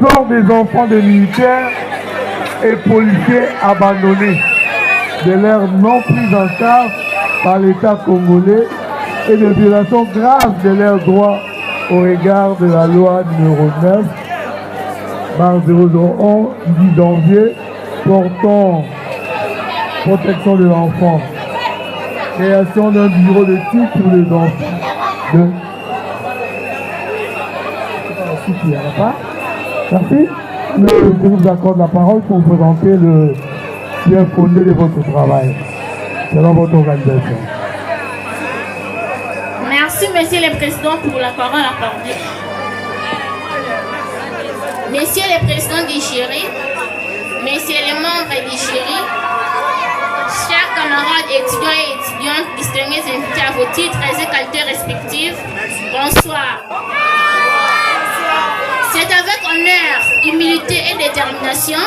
sort des enfants de militaires et policiers abandonnés, de leur non prise en charge par l'État congolais et de violations graves de leurs droits au regard de la loi numéro 9 001 du 10 janvier portant protection de l'enfant, création d'un bureau d'éthique pour les enfants. Merci. Je vous accorde la parole pour vous présenter le bien fondé de votre travail selon votre organisation. Merci, Monsieur le Président, pour la parole accordée. Messieurs les présidents du jury, messieurs les membres du jury, chers camarades étudiants et étudiantes, distingués invités à vos titres et qualités respectives, bonsoir. C'est avec honneur, humilité et détermination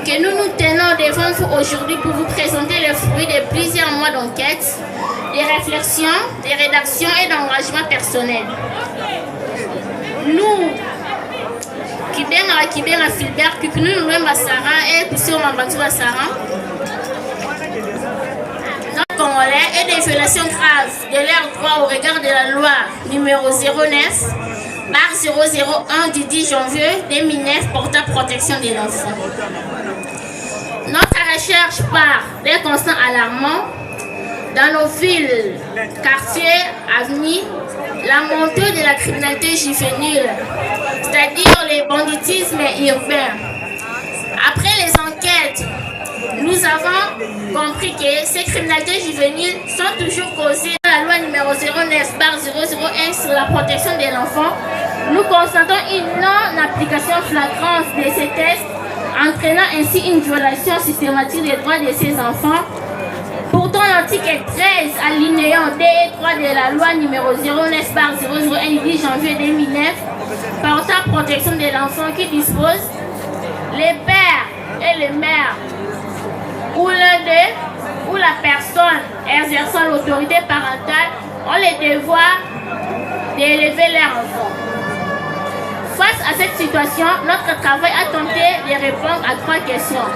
que nous nous tenons devant vous aujourd'hui pour vous présenter le fruit de plusieurs mois d'enquête, des réflexions, des rédactions et d'engagement personnel. Nous, Kibenga Philbert, Kukunu Nwemba Sarah et Poussé Mabantua Sarah, nos Congolais et des violations graves de leurs droits au regard de la loi numéro 09 001 du 10 janvier 2009 portant protection des enfants. Notre recherche part des constats alarmants dans nos villes, quartiers, avenues, la montée de la criminalité juvénile, c'est-à-dire le banditisme urbain. Après les enquêtes, nous avons compris que ces criminalités juvéniles sont toujours causées par la loi numéro 09/001 sur la protection de l'enfant. Nous constatons une non-application flagrante de ces tests, entraînant ainsi une violation systématique des droits de ces enfants. Pourtant, l'article 13, alinéant D et 3 de la loi numéro 09/001 du 10 janvier 2009, portant protection de l'enfant qui dispose les pères et les mères ou l'un d'eux ou la personne exerçant l'autorité parentale ont le devoir d'élever leur enfant. Face à cette situation, notre travail a tenté de répondre à 3 questions.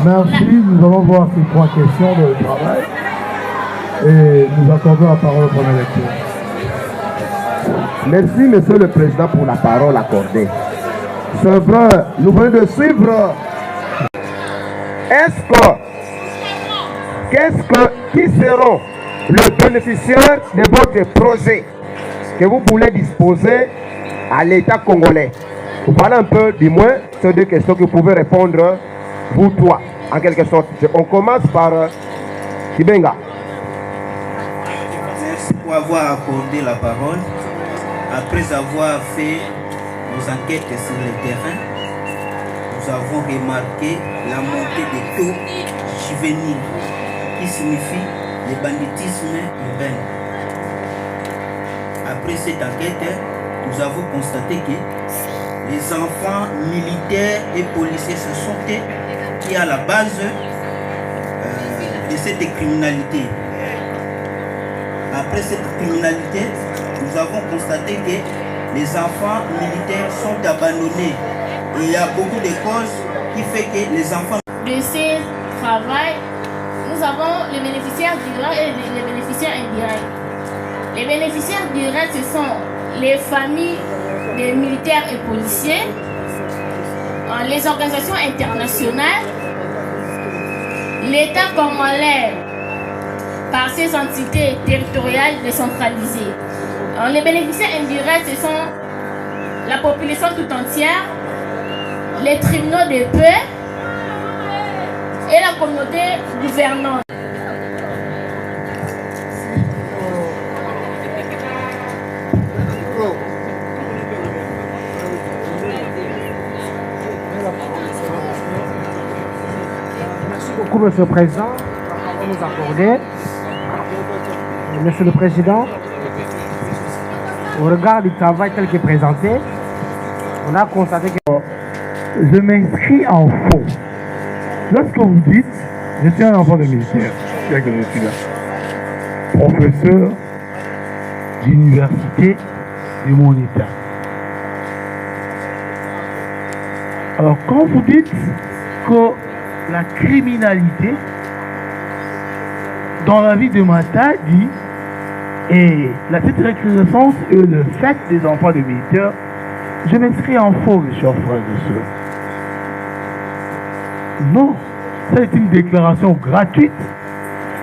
Merci, nous allons voir ces 3 questions de travail et nous accordons la parole au premier lecteur. Merci, Monsieur le Président, pour la parole accordée. C'est vrai, nous venons de suivre. Qui seront les bénéficiaires de votre projet que vous voulez disposer à l'État congolais? Vous parlez un peu, du moins, ces 2 questions que vous pouvez répondre, vous 3, en quelque sorte. On commence par Kibenga. Merci pour avoir accordé la parole. Après avoir fait nos enquêtes sur le terrain, nous avons remarqué la montée des taux juvéniles, qui signifie le banditisme urbain. Après cette enquête, nous avons constaté que les enfants militaires et policiers, ce sont eux qui à la base de cette criminalité. Après cette criminalité, nous avons constaté que les enfants militaires sont abandonnés. Et il y a beaucoup de causes qui font que les enfants... De ces travaux, nous avons les bénéficiaires directs et les bénéficiaires indirects. Les bénéficiaires directs, ce sont les familles des militaires et policiers, les organisations internationales, l'État congolais par ses entités territoriales décentralisées. Les bénéficiaires indirects, ce sont la population tout entière, les tribunaux de paix et la communauté gouvernante. Merci beaucoup, Monsieur le Président, pour nous accorder. Monsieur le Président, au regard du travail tel qu'il est présenté, on a constaté que... Je m'inscris en faux. Lorsque vous dites, je suis un enfant de militaire, bien que je suis là, professeur d'université de mon État. Alors quand vous dites que la criminalité dans la vie de Matadi et la petite recrudescence et le fait des enfants de militaires, je m'inscris en faux, mes chers frères et sœurs. Non, c'est une déclaration gratuite.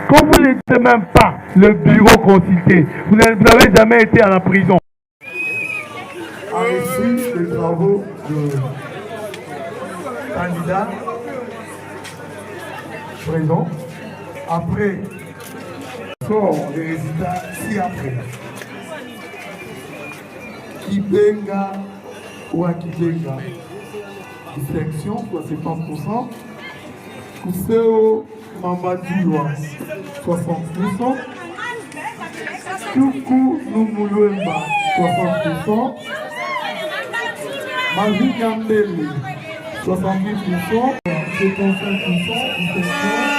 Quand vous n'êtes même pas le bureau consulté, vous n'avez jamais été à la prison. Ainsi, les travaux de candidats présents, après, sort les résultats ci-après. Kibenga ou Akibenga, section, soit 70%. Kuseo Mamadouloa, 60%. Tuku Numuluemba, 60%. Magie Kambele, 70%. 75%.